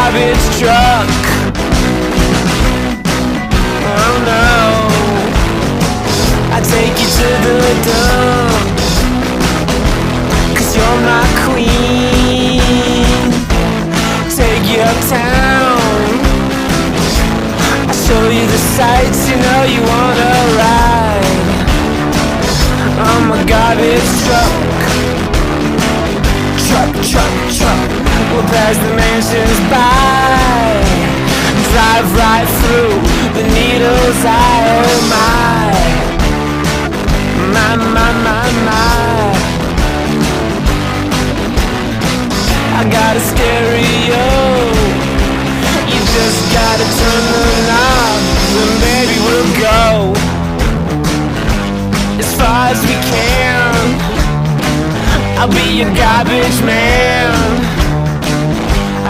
garbage truck. Oh no, I take you to the dump, 'cause you're my queen. Take you uptown, I show you the sights, you know you wanna ride on my garbage truck. Truck, we'll pass the mansions by, drive right through the needle's eye. Oh my, I got a stereo, you just gotta turn the knob, and baby we'll go as far as we can. I'll be your garbage man,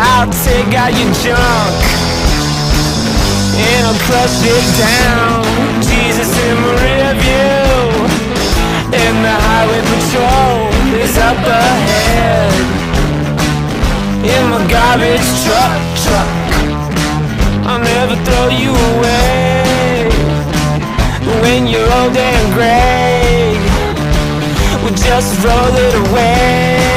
I'll take out your junk and I'll crush it down. Jesus in my rear view, and the highway patrol is up ahead in my garbage truck. I'll never throw you away when you're old and gray. We'll just roll it away.